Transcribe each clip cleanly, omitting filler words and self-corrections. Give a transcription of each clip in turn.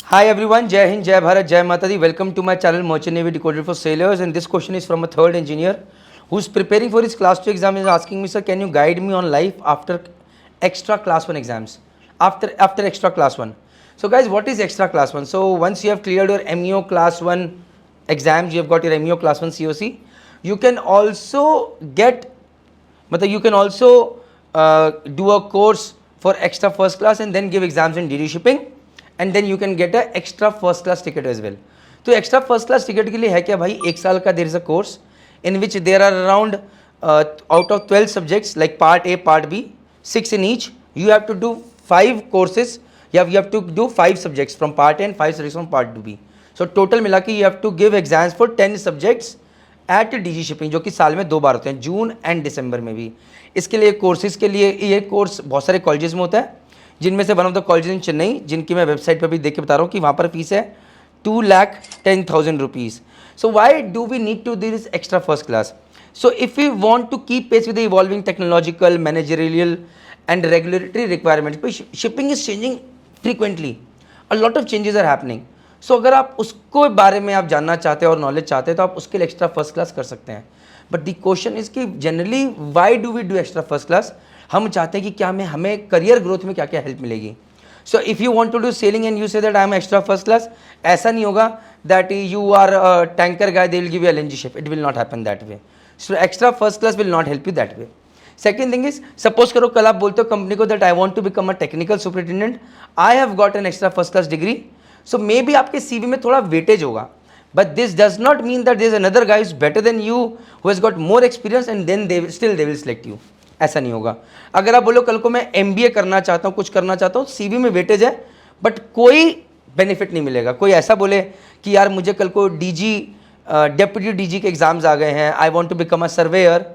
Hi everyone, Jai Hind, Jai Bharat, Jai Mata Di. Welcome to my channel Merchant Navy Decoded for Sailors, and this question is from a third engineer who's preparing for his class 2 exam and is asking me, sir, can you guide me on life after extra class 1 exams? After extra class 1. So guys, what is extra class 1? So once you have cleared your MEO class 1 exams, you have got your MEO class 1 COC, you can also get, you can also do a course for extra first class and then give exams in DD shipping, and then you can get a extra first class ticket as well. तो extra first class ticket के लिए है क्या भाई, एक साल का there is a course in which there are around out of 12 subjects like part A part B 6 in each, you have to do 5 courses, you have to do 5 subjects from part A and 5 subjects from part B. So total मिला के you have to give exams for 10 subjects at DG Shipping, जो कि साल में 2 बार होते हैं, जून and दिसंबर में भी. इसके लिए कोर्सेज के लिए ये कोर्स बहुत सारे कॉलेजेस में होता है, जिनमें से one of the college in Chennai, जिनकी मैं वेबसाइट पर भी देख के बता रहा हूँ कि वहाँ पर फीस है 2,10,000 rupees. So why do we need to do this extra first class? So if we want to keep pace with the evolving technological, managerial and regulatory requirements, shipping is changing frequently. A lot of changes are happening. So अगर आप उसको बारे में आप जानना चाहते हैं और नॉलेज चाहते हैं तो आप उसके लिए एक्स्ट्रा फर्स्ट क्लास कर सकते हैं. बट द क्वेश्चन इज कि generally why do we do extra first class. हम चाहते हैं कि क्या हमें करियर ग्रोथ में क्या क्या हेल्प मिलेगी. So if you want to do sailing and you say that I am extra first class, ऐसा नहीं होगा that you are tanker guy they will give you LNG ship. It will not happen that way. So extra first class will not help you that way. Second thing is, suppose करो कल आप बोलते हो company को that I want to become a technical superintendent, I have got an extra first class degree. So maybe आपके CV में थोड़ा weightage होगा, but this does not mean that there is another guy is better than you who has got more experience and then they will select you. ऐसा नहीं होगा. अगर आप बोलो कल को मैं MBA करना चाहता हूँ, कुछ करना चाहता हूँ, CV में वेटेज है बट कोई बेनिफिट नहीं मिलेगा. कोई ऐसा बोले कि यार मुझे कल को डेप्यूटी DG के एग्जाम्स आ गए हैं, I want to become a surveyor,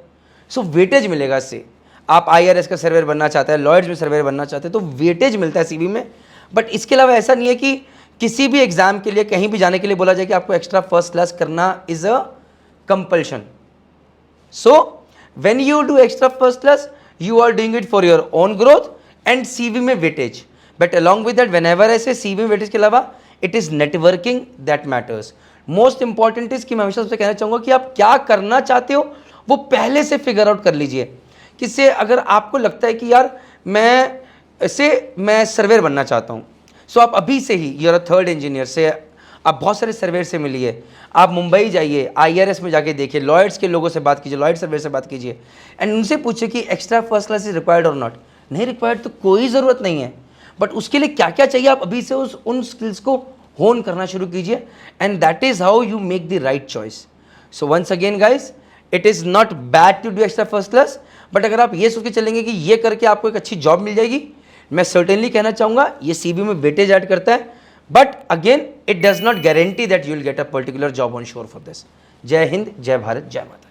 so weightage मिलेगा इससे. आप IRS का सर्वेयर बनना चाहते हैं, लॉयड्स में सर्वेयर बनना चाहते हैं, तो वेटेज मिलता है CV में. बट इसके अलावा ऐसा नहीं है कि किसी भी एग्जाम के लिए कहीं भी जाने के लिए बोला जाए कि आपको एक्स्ट्रा फर्स्ट क्लास करना is a compulsion. So when you do extra first class, you are doing it for your own growth and CV में weightage. But along with that, whenever I say CV में weightage के अलावा, it is networking that matters. Most important is कि मैं हमेशा सबसे कहना चाहूँगा कि आप क्या करना चाहते हो वो पहले से फिगर आउट कर लीजिए. किससे, अगर आपको लगता है कि यार मैं सर्वेयर बनना चाहता हूँ, सो आप अभी से ही यूर अ थर्ड इंजीनियर से आप बहुत सारे सर्वेयर से मिलिए, आप मुंबई जाइए, IRS में जाके देखिए, लॉयड्स के लोगों से बात कीजिए, लॉयड सर्वेयर से बात कीजिए एंड उनसे पूछिए कि extra first class is required और नॉट. नहीं रिक्वायर्ड तो कोई ज़रूरत नहीं है, बट उसके लिए क्या क्या चाहिए आप अभी से उन स्किल्स को होन करना शुरू कीजिए and that is how you make the right choice. So once again guys, it is not bad to do extra first class, but अगर आप ये सोच के चलेंगे कि ये करके आपको एक अच्छी जॉब मिल जाएगी, मैं सर्टेनली कहना चाहूँगा ये CV में वेटेज ऐड करता है, but again it does not guarantee that you will get a particular job on shore for this. जय हिंद, जय भारत, जय माता.